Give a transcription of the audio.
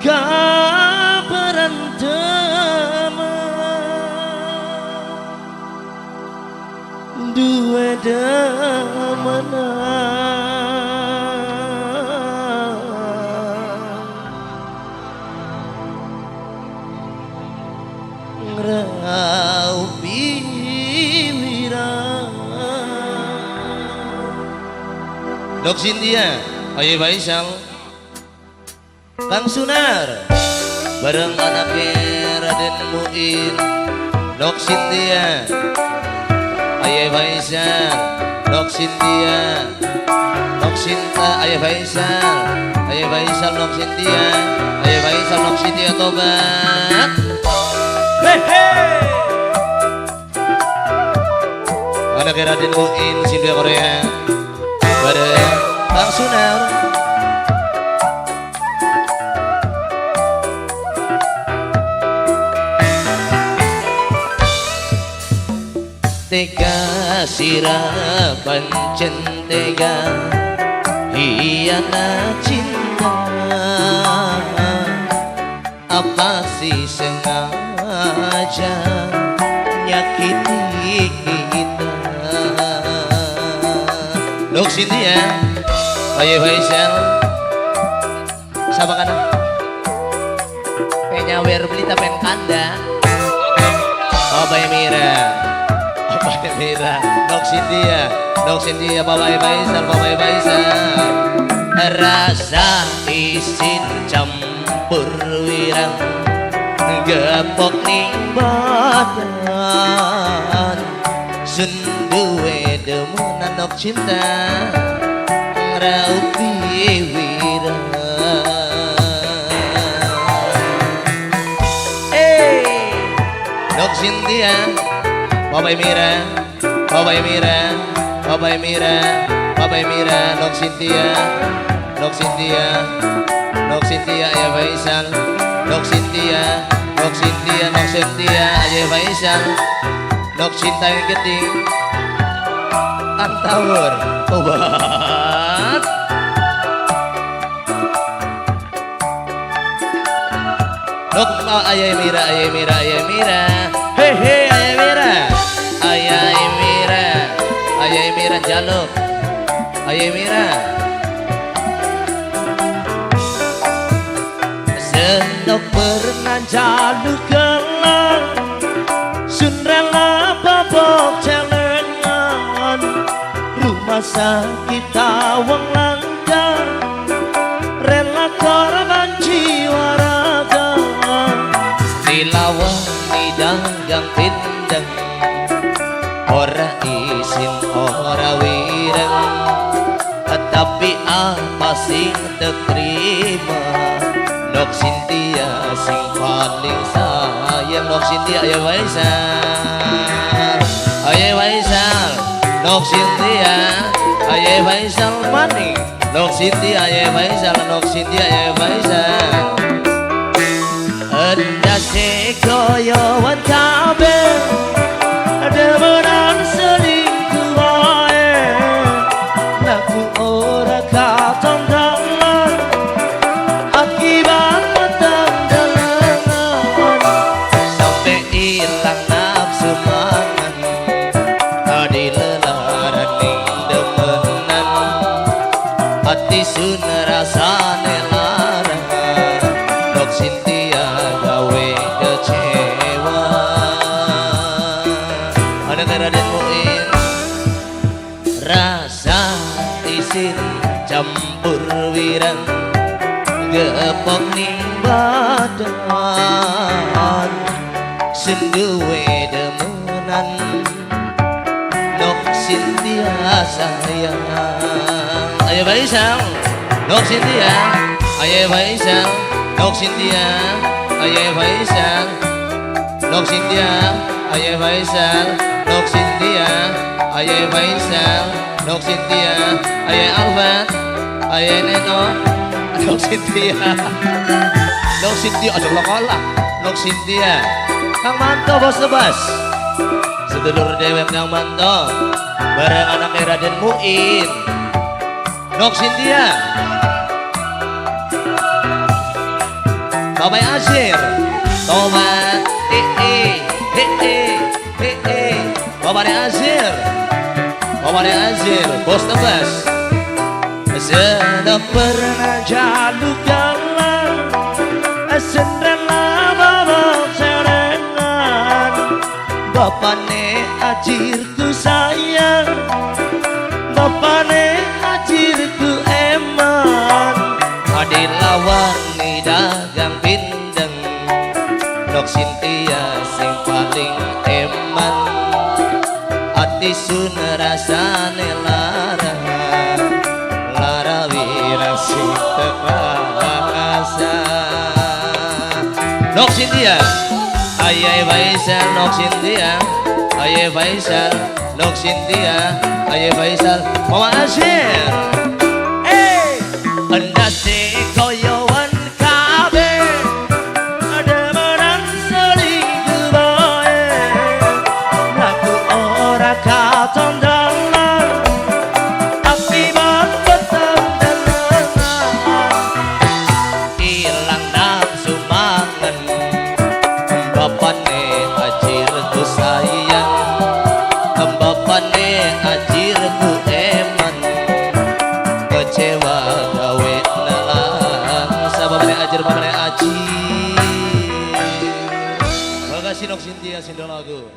kaberanteman dua demenan ngraupi wirang Dok Cynthia, Aye Faisal, Kang Sunar bareng anaknya Raden Muin, Dok Cynthia, Aye Faisal, Dok Cynthia, Dok Cinta, Aye Faisal, Aye Faisal, Dok Cynthia, Aye Faisal, Dok Cynthia tobat. Hehe. Anaknya Raden Muin, Cynthia Korea, bareng Kang Sunar. Tega sirapan centega hianat cinta apa sih sengaja nyakiti kita Dok Cynthia, Aye Faisal, siapa kan? Penyawer belita pen kanda Bapak Mira, Bapak Mira, Dok Cynthia, Bapak Faisal, Bapak Faisal. Rasa isin campur wirang gepok ning badan senduwe demenan Dok cinta ngraupi wirang Dok Cynthia, Bapak Mira, Bapak Mira, Bapak Mira, Bapak Mira, Dok Cynthia, Dok Cynthia, Dok Cynthia, Aye Faisal, Dok Cynthia, Dok Cynthia, Dok Cynthia, Aye Faisal, Dok Cinta yang geding, Kang Tawur, obat. Dok Aye Mira, Aye Mira, Aye Mira, hehe Aye Mira, Aye Mira, Aye Mira jaluk, Aye Mira. Senok pernah jaluk gelang, sun rela babok celengan, rumah sakit tawang langka, rela korban jiwa raga, dilawan didanggang pindang, ora isin ora wireng, tapi apa sing terima. Dok Cynthia sing paling sayang, Dok Cynthia, Aye Faisal, Aye Faisal, Dok Cynthia, Aye Faisal maning, Dok Cynthia, Aye Faisal, Dok Cynthia, Aye Faisal. Enda sekoyowan kabeh demenan selingkuh wae, naku ora katon dalan akibat petang dalangan, sampai ilang nafsu mangan tadi lelaran ning demenan, hati sun rasane larang, Dok Cynthia gawe kecewa. Ada Raden Muin, rasa isin campur wirang gepok ning badan senduwe demenan, Dok Cynthia sayang. Aye Faisal, Dok Cynthia, Aye Faisal, Dok Cynthia, Aye Faisal, Dok Cynthia, Aye Faisal, Dok Cynthia, Aye Faisal, Dok Cynthia, Aye Alfat, Aye Neno, Dok Cynthia, Dok Cynthia, aduh lokola, Dok Cynthia, Kang Manto bos lebas, sedulur dewek Kang Manto, bareng anaknya Raden Muin, Dok Cynthia. Bapak Azir, tobat, Bapak Azir, Bapak Azir, bos tebas. Sedang pernah jaluk jalan, sendela bawa serengan. Bapak ne Azirku sayang, Bapak ne Azirku eman. Adilah wangi dagang pindeng, Nok Sintia sing paling eman. Ati sun rasane lara, lara wirasi terasa. Nok Sintia, ayai Faisal, Nok Sintia, ayai Faisal, Nok Sintia, ayai Faisal, Mama Azir. Endase koyowan kabe, ada menang selingkuh bae. Laku ora katon dalan, akibat petang dalangan. Ilang nafsu mangan, bapane Azirku sayang, bapane Azirku eman. Kecewa gawe nalang, sababane Azir bapane Azir. Makasih Nok Sintia sindang lagu.